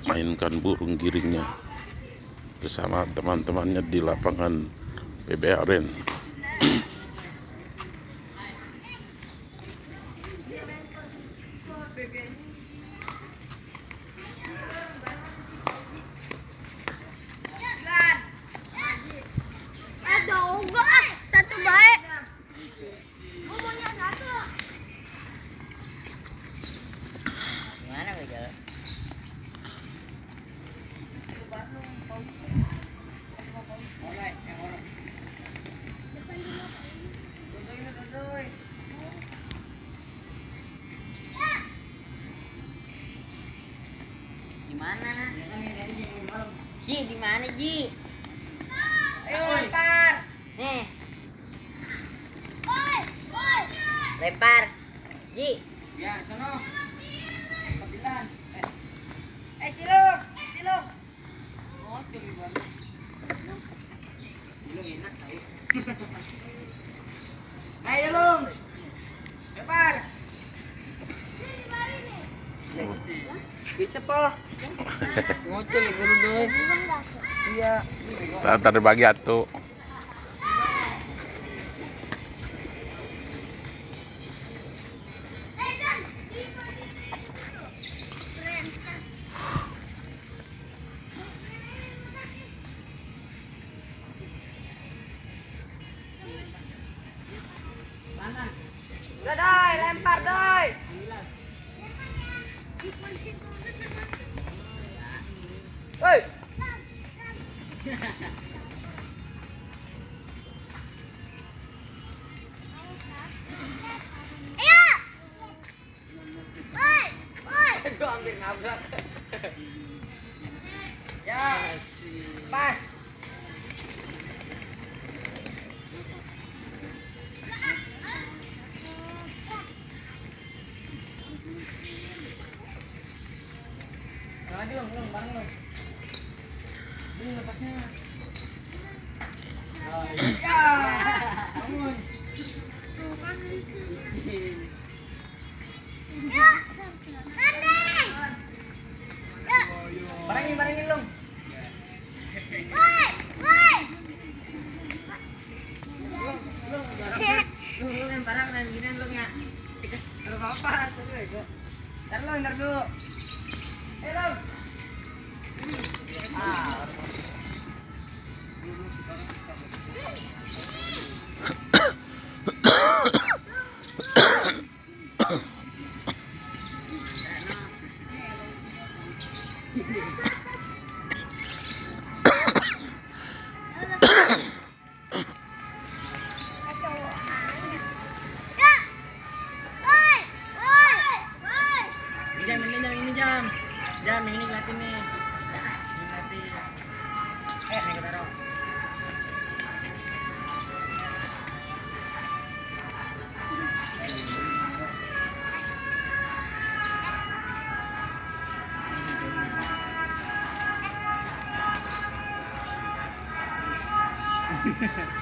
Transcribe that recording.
mainkan burung giringnya bersama teman-temannya di lapangan PB Aren. Satu baik. Ngomongnya satu. Gimana begal? Gimana? Ji, di mana Ji? Ayo lempar. Nih. Lempar. Ji. Ya, sono. 9. Ciluk, ciluk. Oh, cili banget. Ciluk enak tahu. Ayo, Lung. Lempar. Bisa, Po. Ngocel ya guru doi. Iya. Ntar bagi atuh. Udah doi, lempar doi. Woi. Aduh, hampir nabrak. Ya, pas. Maju, Lung, bangun. Ini lepasnya. Oh, iya. Bangun. Barengin, Lung. Lu lempar kan gini Lung ya. Enggak apa-apa, ntar dulu. Eh, Lung. Jam ini ngeliatin nih. Ini ngeliatin. Nih kita taruh. Hehehe